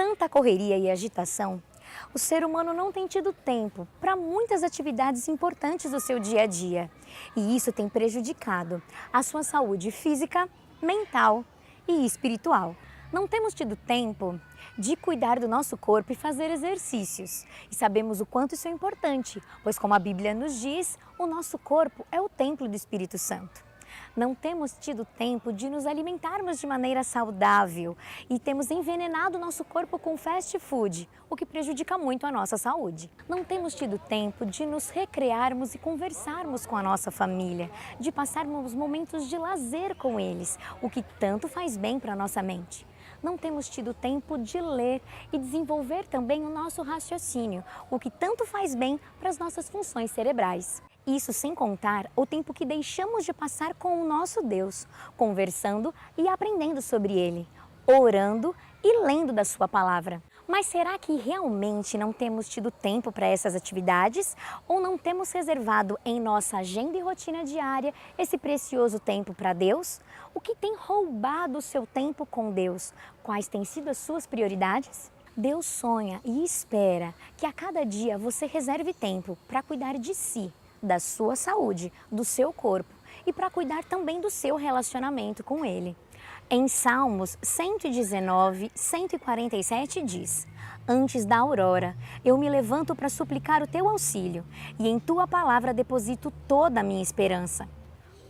tanta correria e agitação, o ser humano não tem tido tempo para muitas atividades importantes do seu dia a dia. E isso tem prejudicado a sua saúde física, mental e espiritual. Não temos tido tempo de cuidar do nosso corpo e fazer exercícios. E sabemos o quanto isso é importante, pois como a Bíblia nos diz, o nosso corpo é o templo do Espírito Santo. Não temos tido tempo de nos alimentarmos de maneira saudável e temos envenenado o nosso corpo com fast food, o que prejudica muito a nossa saúde. Não temos tido tempo de nos recrearmos e conversarmos com a nossa família, de passarmos momentos de lazer com eles, o que tanto faz bem para a nossa mente. Não temos tido tempo de ler e desenvolver também o nosso raciocínio, o que tanto faz bem para as nossas funções cerebrais. Isso sem contar o tempo que deixamos de passar com o nosso Deus, conversando e aprendendo sobre Ele, orando e lendo da Sua palavra. Mas será que realmente não temos tido tempo para essas atividades? Ou não temos reservado em nossa agenda e rotina diária esse precioso tempo para Deus? O que tem roubado o seu tempo com Deus? Quais têm sido as suas prioridades? Deus sonha e espera que a cada dia você reserve tempo para cuidar de si, da sua saúde, do seu corpo e para cuidar também do seu relacionamento com Ele. Em Salmos 119, 147 diz: Antes da aurora, eu me levanto para suplicar o teu auxílio e em tua palavra deposito toda a minha esperança.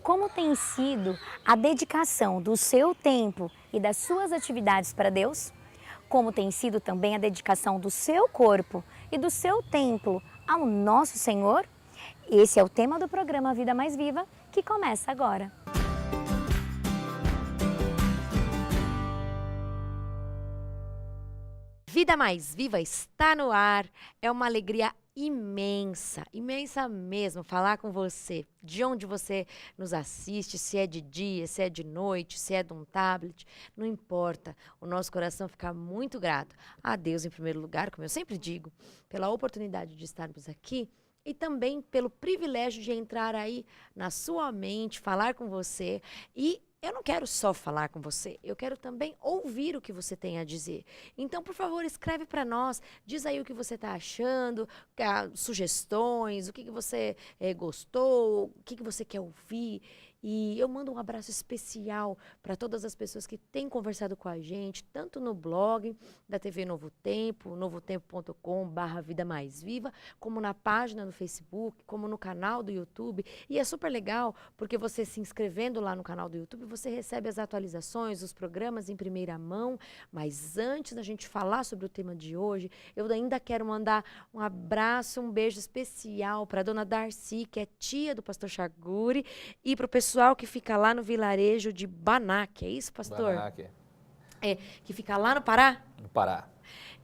Como tem sido a dedicação do seu tempo e das suas atividades para Deus? Como tem sido também a dedicação do seu corpo e do seu templo ao nosso Senhor? Esse é o tema do programa Vida Mais Viva, que começa agora. Vida Mais Viva está no ar. É uma alegria imensa, imensa mesmo, falar com você, de onde você nos assiste, se é de dia, se é de noite, se é de um tablet, não importa. O nosso coração fica muito grato a Deus em primeiro lugar, como eu sempre digo, pela oportunidade de estarmos aqui e também pelo privilégio de entrar aí na sua mente, falar com você. E eu não quero só falar com você, eu quero também ouvir o que você tem a dizer. Então, por favor, escreve para nós, diz aí o que você está achando, sugestões, o que você gostou, o que você quer ouvir. E eu mando um abraço especial para todas as pessoas que têm conversado com a gente, tanto no blog da TV Novo Tempo, novotempo.com/Vida Mais Viva, como na página no Facebook, como no canal do YouTube. E é super legal, porque você se inscrevendo lá no canal do YouTube, você recebe as atualizações, os programas em primeira mão. Mas antes da gente falar sobre o tema de hoje, eu ainda quero mandar um abraço, um beijo especial para a dona Darcy, que é tia do pastor Chaguri, e para o pessoal que fica lá no vilarejo de Banac, é isso, pastor? Banac. É, que fica lá no Pará? No Pará.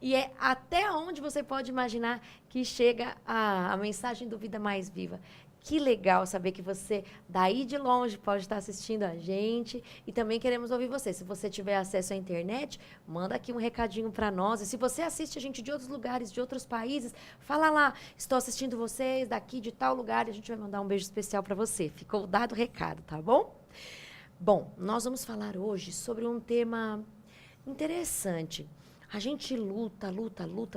E é até onde você pode imaginar que chega a mensagem do Vida Mais Viva. Que legal saber que você, daí de longe, pode estar assistindo a gente e também queremos ouvir você. Se você tiver acesso à internet, manda aqui um recadinho para nós. E se você assiste a gente de outros lugares, de outros países, fala lá, estou assistindo vocês daqui de tal lugar e a gente vai mandar um beijo especial para você. Ficou dado o recado, tá bom? Bom, nós vamos falar hoje sobre um tema interessante. A gente luta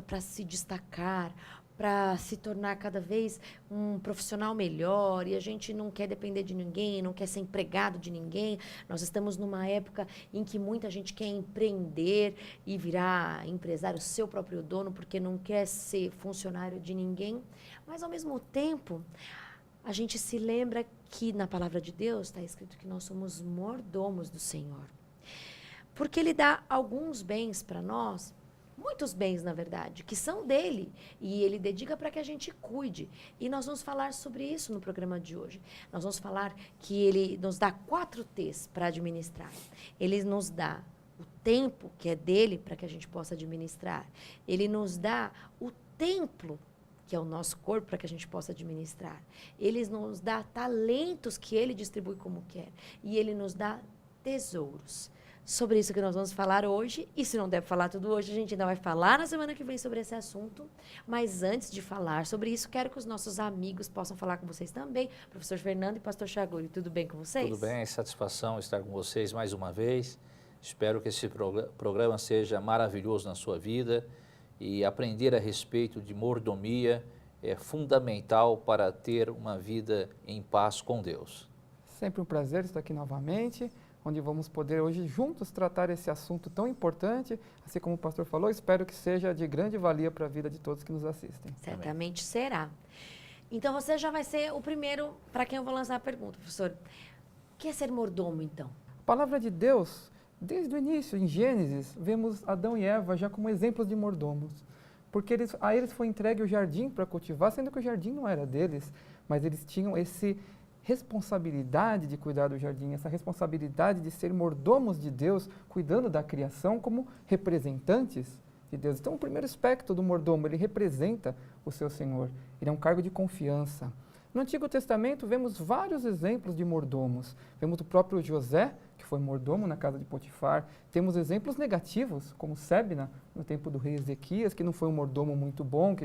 para se destacar, para se tornar cada vez um profissional melhor, e a gente não quer depender de ninguém, não quer ser empregado de ninguém. Nós estamos numa época em que muita gente quer empreender e virar empresário, seu próprio dono, porque não quer ser funcionário de ninguém. Mas, ao mesmo tempo, a gente se lembra que na palavra de Deus está escrito que nós somos mordomos do Senhor. Porque Ele dá alguns bens para nós, muitos bens, na verdade, que são dele. E ele dedica para que a gente cuide. E nós vamos falar sobre isso no programa de hoje. Nós vamos falar que ele nos dá 4 T's para administrar. Ele nos dá o tempo que é dele para que a gente possa administrar. Ele nos dá o templo, que é o nosso corpo, para que a gente possa administrar. Ele nos dá talentos que ele distribui como quer. E ele nos dá tesouros. Sobre isso que nós vamos falar hoje, e se não der para falar tudo hoje, a gente ainda vai falar na semana que vem sobre esse assunto. Mas antes de falar sobre isso, quero que os nossos amigos possam falar com vocês também. Professor Fernando e pastor Chaguri, tudo bem com vocês? Tudo bem, satisfação estar com vocês mais uma vez. Espero que esse programa seja maravilhoso na sua vida e aprender a respeito de mordomia é fundamental para ter uma vida em paz com Deus. Sempre um prazer estar aqui novamente, onde vamos poder hoje juntos tratar esse assunto tão importante, assim como o pastor falou, espero que seja de grande valia para a vida de todos que nos assistem. Certamente será. Então você já vai ser o primeiro para quem eu vou lançar a pergunta, professor. O que é ser mordomo, então? A palavra de Deus, desde o início, em Gênesis, vemos Adão e Eva já como exemplos de mordomos. Porque a eles foi entregue o jardim para cultivar, sendo que o jardim não era deles, mas eles tinham essa responsabilidade de cuidar do jardim, essa responsabilidade de ser mordomos de Deus, cuidando da criação como representantes de Deus. Então, o primeiro aspecto do mordomo, ele representa o seu Senhor, ele é um cargo de confiança. No Antigo Testamento, vemos vários exemplos de mordomos. Vemos o próprio José, que foi mordomo na casa de Potifar. Temos exemplos negativos, como Sebna, no tempo do rei Ezequias, que não foi um mordomo muito bom,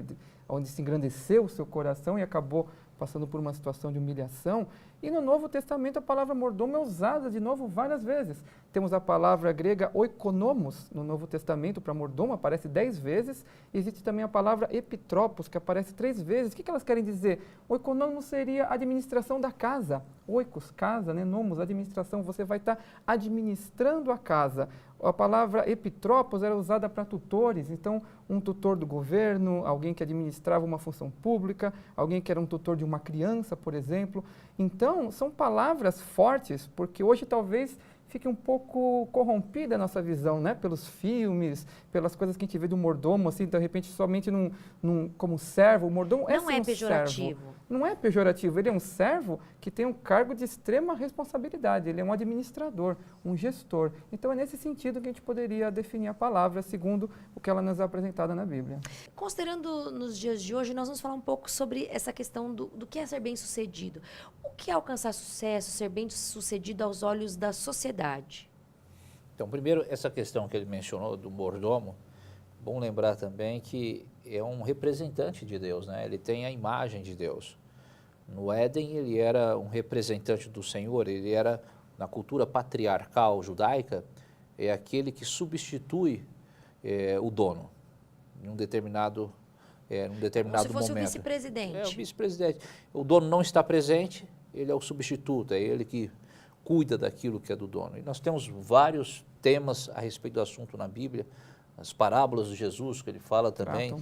onde se engrandeceu o seu coração e acabou passando por uma situação de humilhação. E no Novo Testamento, a palavra mordomo é usada de novo várias vezes. Temos a palavra grega oikonomos no Novo Testamento para mordomo, aparece 10 vezes. Existe também a palavra epitropos, que aparece 3 vezes. O que elas querem dizer? Oikonomos seria a administração da casa. Oikos, casa, né? Nomos, administração. Você vai estar administrando a casa. A palavra epitropos era usada para tutores, então um tutor do governo, alguém que administrava uma função pública, alguém que era um tutor de uma criança, por exemplo. Então, são palavras fortes, porque hoje talvez fique um pouco corrompida a nossa visão, né? Pelos filmes, pelas coisas que a gente vê do mordomo, assim, de repente somente como servo. O mordomo Não é um pejorativo. servo. Não é pejorativo, ele é um servo que tem um cargo de extrema responsabilidade, ele é um administrador, um gestor. Então é nesse sentido que a gente poderia definir a palavra segundo o que ela nos é apresentada na Bíblia. Considerando nos dias de hoje, nós vamos falar um pouco sobre essa questão do que é ser bem-sucedido. O que é alcançar sucesso, ser bem-sucedido aos olhos da sociedade? Então, primeiro, essa questão que ele mencionou do mordomo, bom lembrar também que é um representante de Deus, né? Ele tem a imagem de Deus. No Éden, ele era um representante do Senhor, ele era, na cultura patriarcal judaica, é aquele que substitui o dono em um determinado Como se fosse momento. o vice-presidente. É, o vice-presidente. O dono não está presente, ele é o substituto, é ele que cuida daquilo que é do dono. E nós temos vários temas a respeito do assunto na Bíblia, as parábolas de Jesus, que ele fala também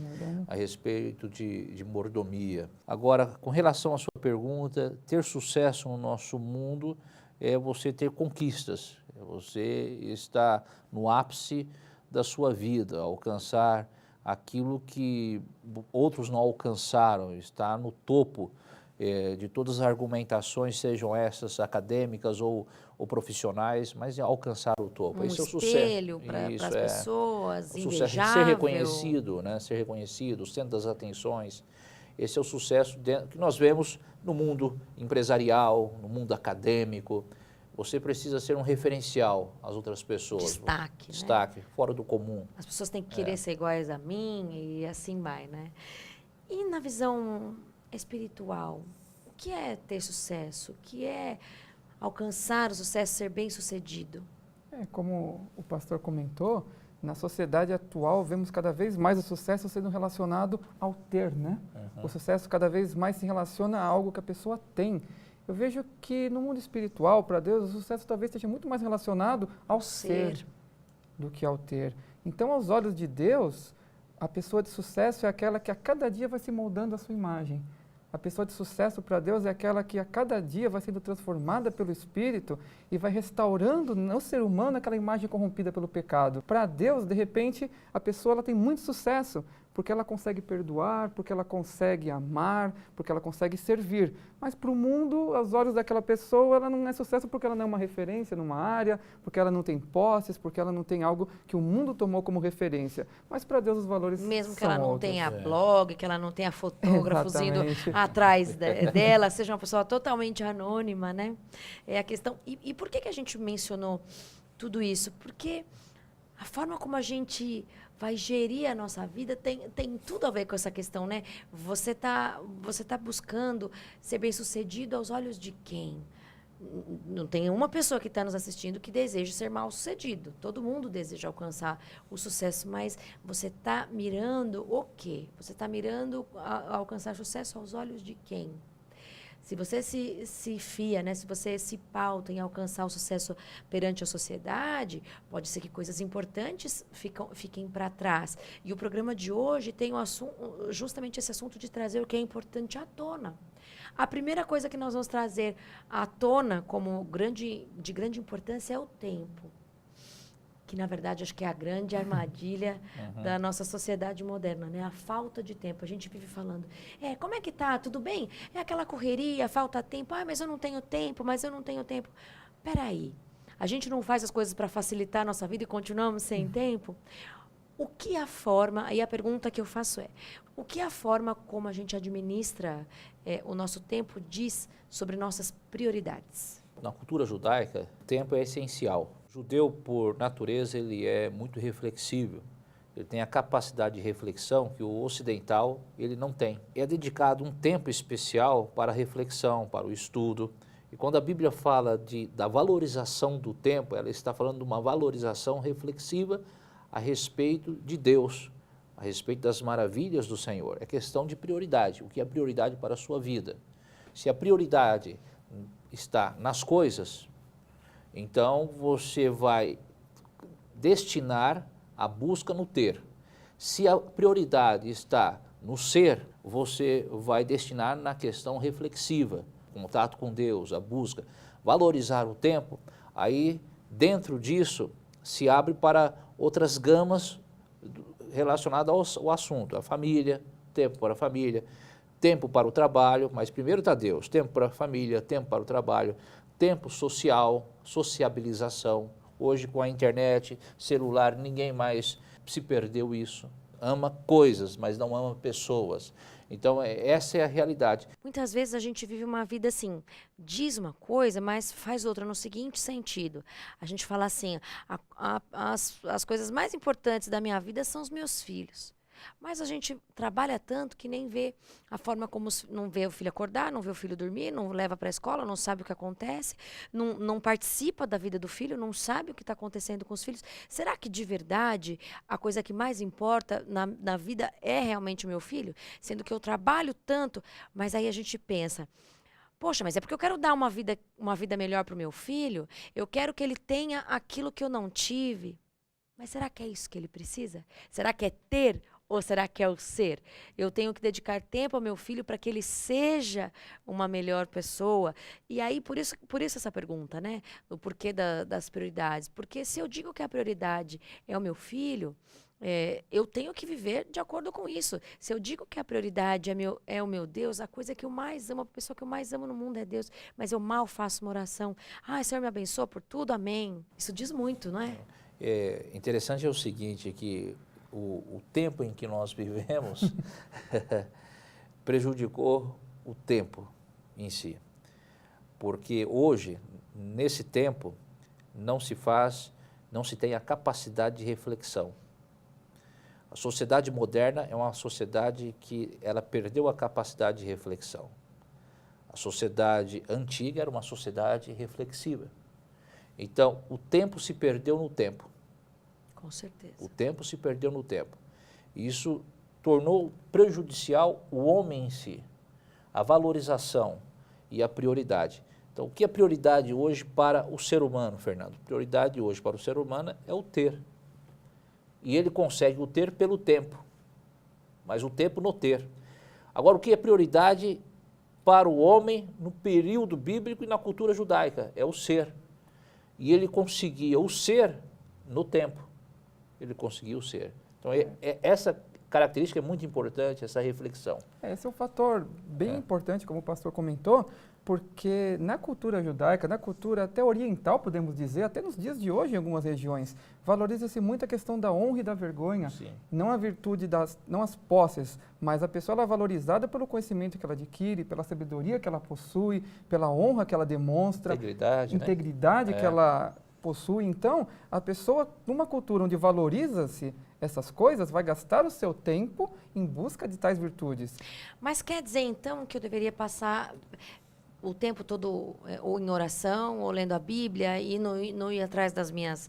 a respeito de mordomia. Agora, com relação à sua pergunta, ter sucesso no nosso mundo é você ter conquistas, é você estar no ápice da sua vida, alcançar aquilo que outros não alcançaram, estar no topo de todas as argumentações, sejam essas acadêmicas ou profissionais, mas alcançar o topo. Esse é o sucesso. Espelho para as pessoas, o sucesso, invejável. ser reconhecido, né? Ser reconhecido, o centro das atenções. Esse é o sucesso que nós vemos no mundo empresarial, no mundo acadêmico. Você precisa ser um referencial às outras pessoas. Destaque, né? Destaque, fora do comum. As pessoas têm que querer ser iguais a mim e assim vai, né? E na visão espiritual, o que é ter sucesso? O que é alcançar o sucesso, ser bem-sucedido? Como o pastor comentou, na sociedade atual vemos cada vez mais o sucesso sendo relacionado ao ter, né? O sucesso cada vez mais se relaciona a algo que a pessoa tem. Eu vejo que no mundo espiritual, para Deus, o sucesso talvez esteja muito mais relacionado ao ser do que ao ter. Então, aos olhos de Deus, a pessoa de sucesso é aquela que a cada dia vai se moldando a sua imagem. A pessoa de sucesso para Deus é aquela que a cada dia vai sendo transformada pelo Espírito e vai restaurando no ser humano aquela imagem corrompida pelo pecado. Para Deus, de repente, a pessoa ela tem muito sucesso, porque ela consegue perdoar, porque ela consegue amar, porque ela consegue servir. Mas para o mundo, aos olhos daquela pessoa, ela não é sucesso porque ela não é uma referência numa área, porque ela não tem posses, porque ela não tem algo que o mundo tomou como referência. Mas para Deus os valores mesmo que são ela não outros. tenha blog, que ela não tenha fotógrafos indo atrás dela, seja uma pessoa totalmente anônima, né? É a questão. E por que a gente mencionou tudo isso? Porque a forma como a gente vai gerir a nossa vida tem tudo a ver com essa questão, né? Você tá buscando ser bem-sucedido aos olhos de quem? não tem uma pessoa que está nos assistindo que deseja ser mal-sucedido. Todo mundo deseja alcançar o sucesso, mas você está mirando o quê? Você está mirando a alcançar sucesso aos olhos de quem? Se você se fia, né? Se você se pauta em alcançar o sucesso perante a sociedade, pode ser que coisas importantes fiquem para trás. E o programa de hoje tem justamente esse assunto de trazer o que é importante à tona. A primeira coisa que nós vamos trazer à tona como de grande importância é o tempo. Que, na verdade, acho que é a grande armadilha da nossa sociedade moderna, né? A falta de tempo. A gente vive falando, como é que tá? Tudo bem? É aquela correria, falta tempo. Mas eu não tenho tempo, mas eu não tenho tempo. Peraí, a gente não faz as coisas para facilitar a nossa vida e continuamos sem tempo? O que a forma, aí a pergunta que eu faço é, o que a forma como a gente administra o nosso tempo diz sobre nossas prioridades? Na cultura judaica, o tempo é essencial. O judeu, por natureza, ele é muito reflexível. Ele tem a capacidade de reflexão que o ocidental ele não tem. É dedicado um tempo especial para a reflexão, para o estudo. E quando a Bíblia fala da valorização do tempo, ela está falando de uma valorização reflexiva a respeito de Deus, a respeito das maravilhas do Senhor. É questão de prioridade. O que é prioridade para a sua vida? Se a prioridade está nas coisas, então você vai destinar a busca no ter. Se a prioridade está no ser, você vai destinar na questão reflexiva, contato com Deus, a busca, valorizar o tempo. Aí, dentro disso, se abre para outras gamas relacionadas ao assunto, a família, tempo para a família, tempo para o trabalho, mas primeiro está Deus, tempo para a família, tempo para o trabalho, tempo social, sociabilização. Hoje com a internet, celular, ninguém mais se perdeu isso. Ama coisas, mas não ama pessoas. Então essa é a realidade. Muitas vezes a gente vive uma vida assim, diz uma coisa, mas faz outra no seguinte sentido. A gente fala assim, as coisas mais importantes da minha vida são os meus filhos. Mas a gente trabalha tanto que nem vê a forma como não vê o filho acordar, não vê o filho dormir, não leva para a escola, não sabe o que acontece, não participa da vida do filho, não sabe o que está acontecendo com os filhos. Será que de verdade a coisa que mais importa na vida é realmente o meu filho? Sendo que eu trabalho tanto, mas aí a gente pensa, poxa, mas é porque eu quero dar uma vida melhor para o meu filho, eu quero que ele tenha aquilo que eu não tive. Mas será que é isso que ele precisa? Será que é ter? Ou será que é o ser? Eu tenho que dedicar tempo ao meu filho para que ele seja uma melhor pessoa. E aí, por isso essa pergunta, né? O porquê das prioridades. Porque se eu digo que a prioridade é o meu filho, eu tenho que viver de acordo com isso. Se eu digo que a prioridade é o meu Deus, a coisa que eu mais amo, a pessoa que eu mais amo no mundo é Deus, mas eu mal faço uma oração. Senhor, me abençoa por tudo, amém. Isso diz muito, não é? Interessante é o seguinte, que o tempo em que nós vivemos prejudicou o tempo em si. Porque hoje, nesse tempo, não se tem a capacidade de reflexão. A sociedade moderna é uma sociedade que ela perdeu a capacidade de reflexão. A sociedade antiga era uma sociedade reflexiva. Então, o tempo se perdeu no tempo. Com certeza. O tempo se perdeu no tempo. Isso tornou prejudicial o homem em si, a valorização e a prioridade. Então, o que é prioridade hoje para o ser humano, Fernando? Prioridade hoje para o ser humano é o ter. E ele consegue o ter pelo tempo, mas o tempo no ter. Agora, o que é prioridade para o homem no período bíblico e na cultura judaica? É o ser. E ele conseguia o ser no tempo. Ele conseguiu ser. Então, essa característica é muito importante, essa reflexão. Esse é um fator bem importante, como o pastor comentou, porque na cultura judaica, na cultura até oriental, podemos dizer, até nos dias de hoje em algumas regiões, valoriza-se muito a questão da honra e da vergonha. Sim. Não a virtude não as posses, mas a pessoa ela é valorizada pelo conhecimento que ela adquire, pela sabedoria que ela possui, pela honra que ela demonstra, integridade, né? Que ela possui. Então, a pessoa, numa cultura onde valoriza-se essas coisas, vai gastar o seu tempo em busca de tais virtudes. Mas quer dizer, então, que eu deveria passar o tempo todo ou em oração, ou lendo a Bíblia, e não ir atrás das minhas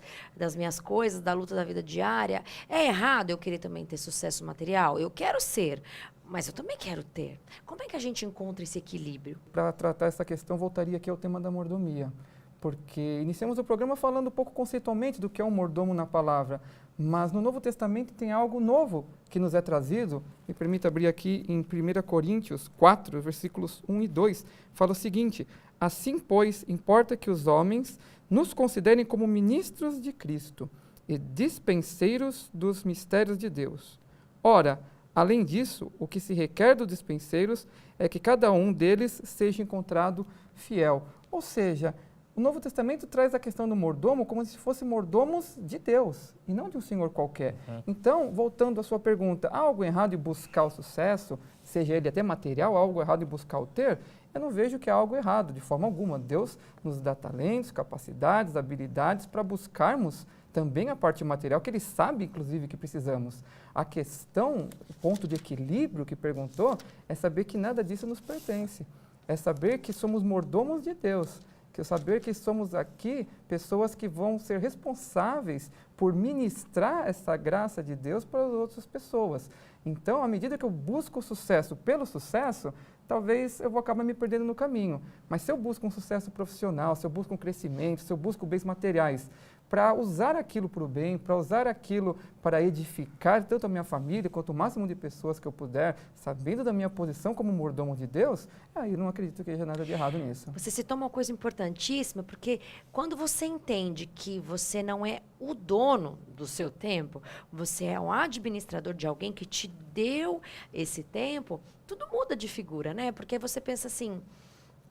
coisas, da luta da vida diária. É errado eu querer também ter sucesso material? Eu quero ser, mas eu também quero ter. Como é que a gente encontra esse equilíbrio? Para tratar essa questão, voltaria aqui ao tema da mordomia, porque iniciamos o programa falando um pouco conceitualmente do que é um mordomo na palavra, mas no Novo Testamento tem algo novo que nos é trazido. Me permita abrir aqui em 1 Coríntios 4, versículos 1 e 2, fala o seguinte: assim, pois, importa que os homens nos considerem como ministros de Cristo e dispenseiros dos mistérios de Deus. Ora, além disso, o que se requer dos dispenseiros é que cada um deles seja encontrado fiel. Ou seja, o Novo Testamento traz a questão do mordomo como se fossem mordomos de Deus e não de um senhor qualquer. Então, voltando à sua pergunta, há algo errado em buscar o sucesso, seja ele até material, há algo errado em buscar o ter? Eu não vejo que há algo errado, de forma alguma. Deus nos dá talentos, capacidades, habilidades para buscarmos também a parte material, que Ele sabe, inclusive, que precisamos. A questão, o ponto de equilíbrio que perguntou, é saber que nada disso nos pertence. É saber que somos mordomos de Deus. Que eu saber que somos aqui pessoas que vão ser responsáveis por ministrar essa graça de Deus para as outras pessoas. Então, à medida que eu busco o sucesso pelo sucesso, talvez eu vou acabar me perdendo no caminho. Mas se eu busco um sucesso profissional, se eu busco um crescimento, se eu busco bens materiais, para usar aquilo para o bem, para usar aquilo para edificar tanto a minha família quanto o máximo de pessoas que eu puder, sabendo da minha posição como mordomo de Deus, aí eu não acredito que haja nada de errado nisso. Você citou uma coisa importantíssima, porque quando você entende que você não é o dono do seu tempo, você é um administrador de alguém que te deu esse tempo, tudo muda de figura, né? Porque você pensa assim: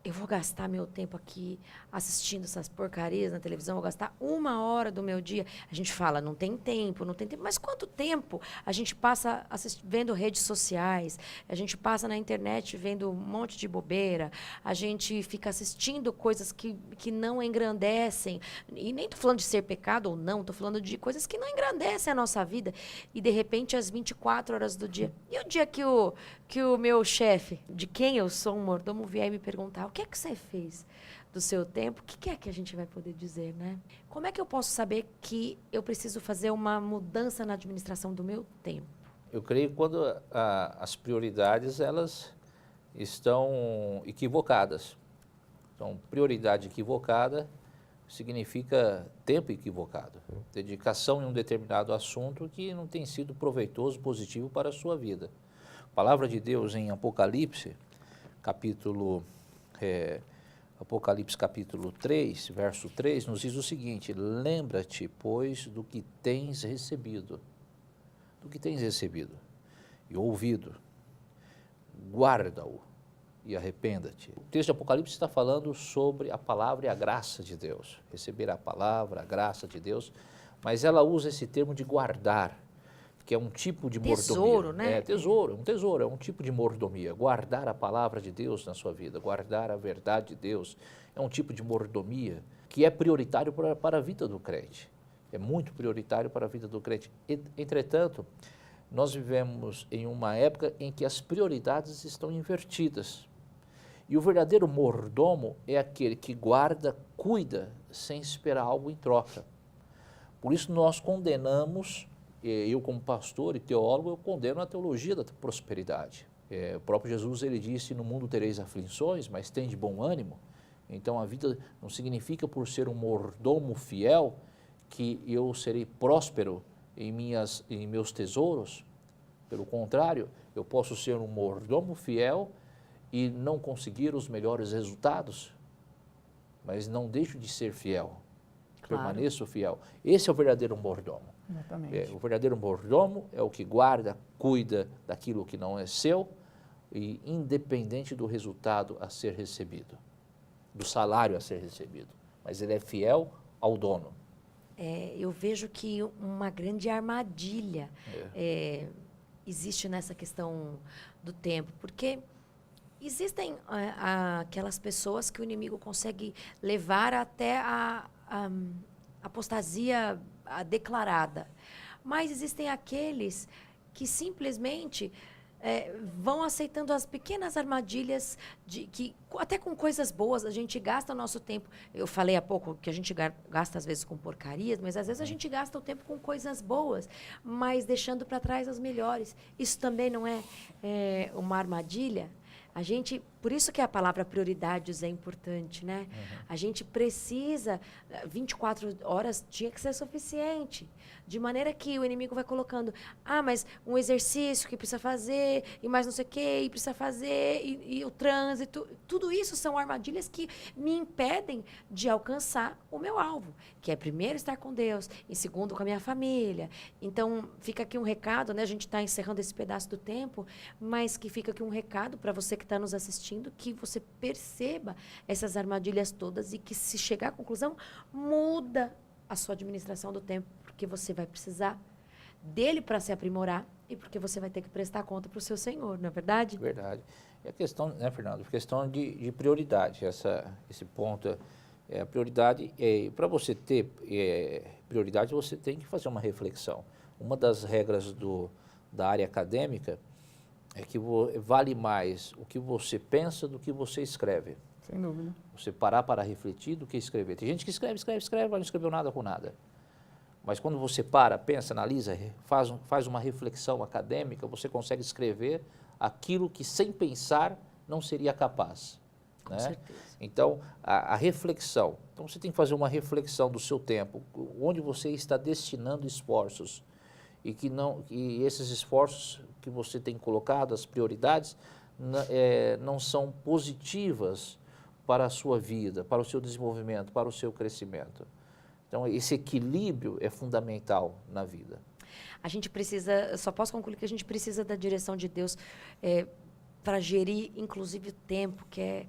eu vou gastar meu tempo aqui assistindo essas porcarias na televisão, vou gastar 1 hora do meu dia. A gente fala, não tem tempo, mas quanto tempo a gente passa vendo redes sociais, a gente passa na internet vendo um monte de bobeira, a gente fica assistindo coisas que não engrandecem, e nem estou falando de ser pecado ou não, estou falando de coisas que não engrandecem a nossa vida, e de repente às 24 horas do dia. E o dia que o meu chefe, de quem eu sou um mordomo, vier me perguntar: o que é que você fez do seu tempo? O que é que a gente vai poder dizer, né? Como é que eu posso saber que eu preciso fazer uma mudança na administração do meu tempo? Eu creio que quando as prioridades elas estão equivocadas. Então, prioridade equivocada significa tempo equivocado. Dedicação em um determinado assunto que não tem sido proveitoso, positivo para a sua vida. A palavra de Deus em Apocalipse, Apocalipse capítulo 3, verso 3, nos diz o seguinte: lembra-te, pois, do que tens recebido, e ouvido, guarda-o e arrependa-te. O texto de Apocalipse está falando sobre a palavra e a graça de Deus, receber a palavra, a graça de Deus, mas ela usa esse termo de guardar, que é um tipo de mordomia. Tesouro, né? É um tipo de mordomia. Guardar a palavra de Deus na sua vida, guardar a verdade de Deus, é um tipo de mordomia que é prioritário para a vida do crente. É muito prioritário para a vida do crente. Entretanto, nós vivemos em uma época em que as prioridades estão invertidas. E o verdadeiro mordomo é aquele que guarda, cuida, sem esperar algo em troca. Por isso nós condenamos, eu como pastor e teólogo, eu condeno a teologia da prosperidade. O próprio Jesus, ele disse: no mundo tereis aflições, mas tende bom ânimo. Então a vida não significa, por ser um mordomo fiel, que eu serei próspero em meus tesouros. Pelo contrário, eu posso ser um mordomo fiel e não conseguir os melhores resultados, mas não deixo de ser fiel, Claro. permaneço fiel. Esse é o verdadeiro mordomo. Exatamente. O verdadeiro mordomo é o que guarda, cuida daquilo que não é seu, e independente do resultado a ser recebido, do salário a ser recebido, mas ele é fiel ao dono. Eu vejo que uma grande armadilha existe nessa questão do tempo, porque existem aquelas pessoas que o inimigo consegue levar até a apostasia declarada, mas existem aqueles que simplesmente vão aceitando as pequenas armadilhas que até com coisas boas a gente gasta o nosso tempo. Eu falei há pouco que a gente gasta às vezes com porcarias, mas às vezes a gente gasta o tempo com coisas boas, mas deixando para trás as melhores. Isso também não é uma armadilha? Por isso que a palavra prioridades é importante, né? A gente precisa, 24 horas tinha que ser suficiente. De maneira que o inimigo vai colocando, mas um exercício que precisa fazer, e mais não sei o quê, e precisa fazer, e o trânsito. Tudo isso são armadilhas que me impedem de alcançar o meu alvo, que é primeiro estar com Deus, e segundo com a minha família. Então, fica aqui um recado, né? A gente está encerrando esse pedaço do tempo, mas que fica aqui um recado para você que está nos assistindo, que você perceba essas armadilhas todas e que, se chegar à conclusão, muda a sua administração do tempo, porque você vai precisar dele para se aprimorar e porque você vai ter que prestar conta para o seu Senhor, não é verdade? Verdade. É a questão, né, Fernando? Questão de prioridade. Esse ponto é a prioridade. Para você ter prioridade, você tem que fazer uma reflexão. Uma das regras da área acadêmica é que vale mais o que você pensa do que você escreve. Sem dúvida. Você parar para refletir do que escrever. Tem gente que escreve, mas não escreveu nada com nada. Mas quando você para, pensa, analisa, faz uma reflexão acadêmica, você consegue escrever aquilo que, sem pensar, não seria capaz. Com né? certeza. Então, a reflexão. Então, você tem que fazer uma reflexão do seu tempo, onde você está destinando esforços. E que esses esforços que você tem colocado, as prioridades, não são positivas para a sua vida, para o seu desenvolvimento, para o seu crescimento. Então, esse equilíbrio é fundamental na vida. A gente precisa, só posso concluir que a gente precisa da direção de Deus para gerir, inclusive, o tempo, que é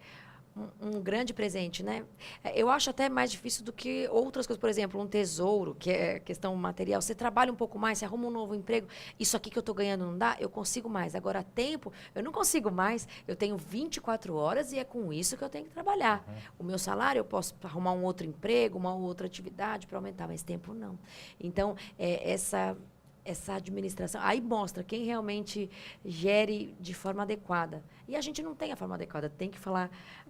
um grande presente, né? Eu acho até mais difícil do que outras coisas. Por exemplo, um tesouro, que é questão material. Você trabalha um pouco mais, você arruma um novo emprego. Isso aqui que eu estou ganhando não dá? Eu consigo mais. Agora, tempo, eu não consigo mais. Eu tenho 24 horas e é com isso que eu tenho que trabalhar. O meu salário, eu posso arrumar um outro emprego, uma outra atividade para aumentar, mas tempo não. Então, essa administração, aí mostra quem realmente gere de forma adequada. E a gente não tem a forma adequada, tem que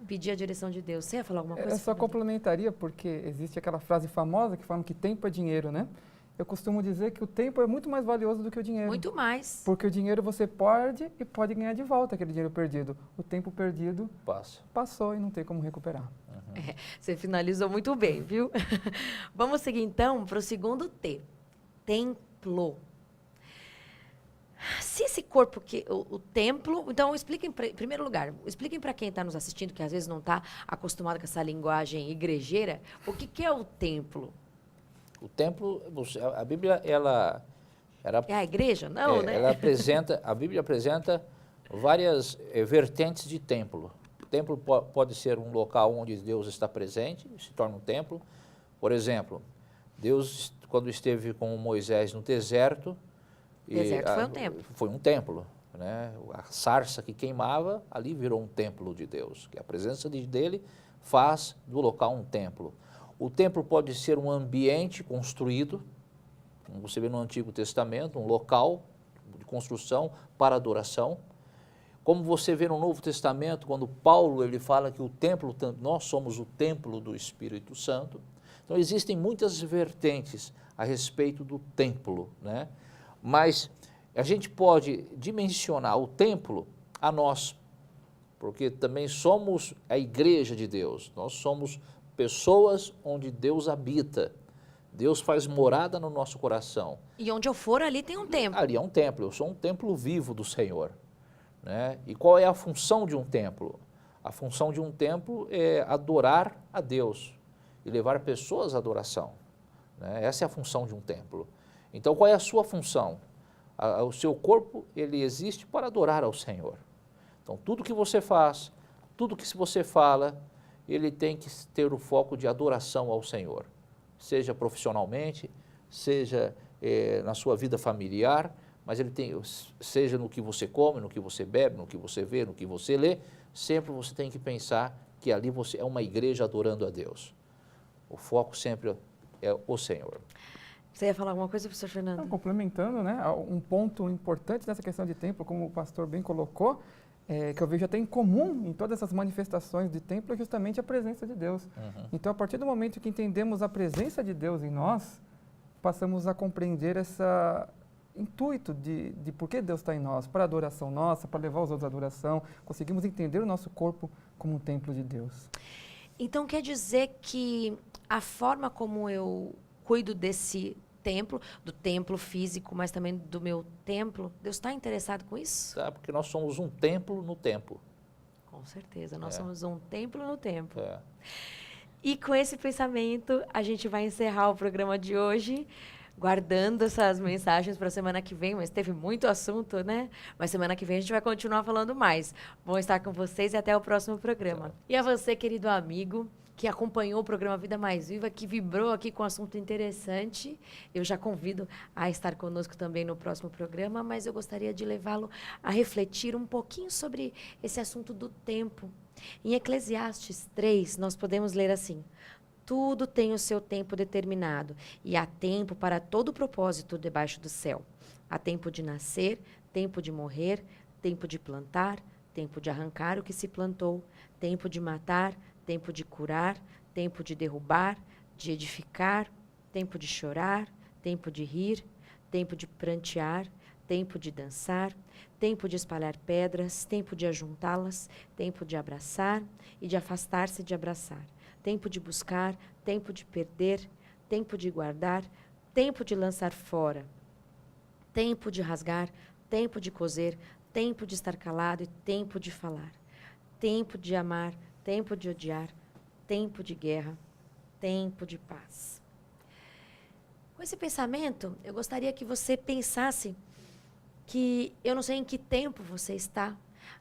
pedir a direção de Deus. Você ia falar alguma coisa? Eu só complementaria, porque existe aquela frase famosa que fala que tempo é dinheiro, né? Eu costumo dizer que o tempo é muito mais valioso do que o dinheiro. Muito mais. Porque o dinheiro você pode e pode ganhar de volta aquele dinheiro perdido. O tempo perdido passou e não tem como recuperar. Você finalizou muito bem, viu? Vamos seguir então para o segundo T. Templo. Se esse corpo, o templo... Então, expliquem, em primeiro lugar, expliquem para quem está nos assistindo, que às vezes não está acostumado com essa linguagem igrejeira, o que é o templo? O templo, a Bíblia, ela é a igreja? Não, né? A Bíblia apresenta várias vertentes de templo. O templo pode ser um local onde Deus está presente, se torna um templo. Por exemplo, Deus, quando esteve com Moisés no deserto... Foi um templo. Foi um templo, né? A sarça que queimava, ali virou um templo de Deus. Que a presença dele faz do local um templo. O templo pode ser um ambiente construído, como você vê no Antigo Testamento, um local de construção para adoração. Como você vê no Novo Testamento, quando Paulo ele fala que o templo, nós somos o templo do Espírito Santo. Então, existem muitas vertentes a respeito do templo, né? Mas a gente pode dimensionar o templo a nós, porque também somos a igreja de Deus. Nós somos pessoas onde Deus habita. Deus faz morada no nosso coração. E onde eu for, ali tem um templo. Ali é um templo. Eu sou um templo vivo do Senhor, né? E qual é a função de um templo? A função de um templo é adorar a Deus e levar pessoas à adoração, né? Essa é a função de um templo. Então, qual é a sua função? O seu corpo, ele existe para adorar ao Senhor. Então, tudo que você faz, tudo que você fala, ele tem que ter o foco de adoração ao Senhor. Seja profissionalmente, seja na sua vida familiar, mas seja no que você come, no que você bebe, no que você vê, no que você lê, sempre você tem que pensar que ali você é uma igreja adorando a Deus. O foco sempre é o Senhor. Você ia falar alguma coisa, professor Fernando? Então, complementando, né, um ponto importante nessa questão de templo, como o pastor bem colocou, que eu vejo até em comum em todas essas manifestações de templo, é justamente a presença de Deus. Então, a partir do momento que entendemos a presença de Deus em nós, passamos a compreender esse intuito de por que Deus está em nós, para a adoração nossa, para levar os outros à adoração, conseguimos entender o nosso corpo como um templo de Deus. Então, quer dizer que a forma como eu cuido desse templo, do templo físico, mas também do meu templo, Deus está interessado com isso? Tá? Porque nós somos um templo no tempo. Com certeza, nós somos um templo no templo. É. E com esse pensamento, a gente vai encerrar o programa de hoje, guardando essas mensagens para a semana que vem, mas teve muito assunto, né? Mas semana que vem a gente vai continuar falando mais. Bom estar com vocês e até o próximo programa. E a você, querido amigo, que acompanhou o programa Vida Mais Viva, que vibrou aqui com um assunto interessante, eu já convido a estar conosco também no próximo programa, mas eu gostaria de levá-lo a refletir um pouquinho sobre esse assunto do tempo. Em Eclesiastes 3, nós podemos ler assim: tudo tem o seu tempo determinado, e há tempo para todo propósito debaixo do céu. Há tempo de nascer, tempo de morrer, tempo de plantar, tempo de arrancar o que se plantou, tempo de matar, tempo de curar, tempo de derrubar, de edificar, tempo de chorar, tempo de rir, tempo de prantear, tempo de dançar, tempo de espalhar pedras, tempo de ajuntá-las, tempo de abraçar e de afastar-se de abraçar, tempo de buscar, tempo de perder, tempo de guardar, tempo de lançar fora, tempo de rasgar, tempo de coser, tempo de estar calado e tempo de falar, tempo de amar, tempo de odiar, tempo de guerra, tempo de paz. Com esse pensamento, eu gostaria que você pensasse que eu não sei em que tempo você está,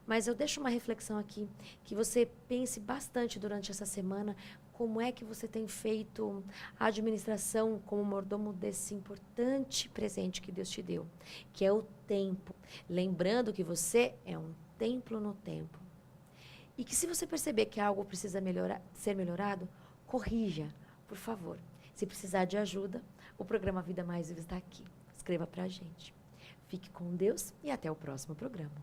mas eu deixo uma reflexão aqui, que você pense bastante durante essa semana como é que você tem feito a administração como mordomo desse importante presente que Deus te deu, que é o tempo. Lembrando que você é um templo no tempo. E que se você perceber que algo precisa ser melhorado, corrija, por favor. Se precisar de ajuda, o programa Vida Mais Viva está aqui. Escreva para a gente. Fique com Deus e até o próximo programa.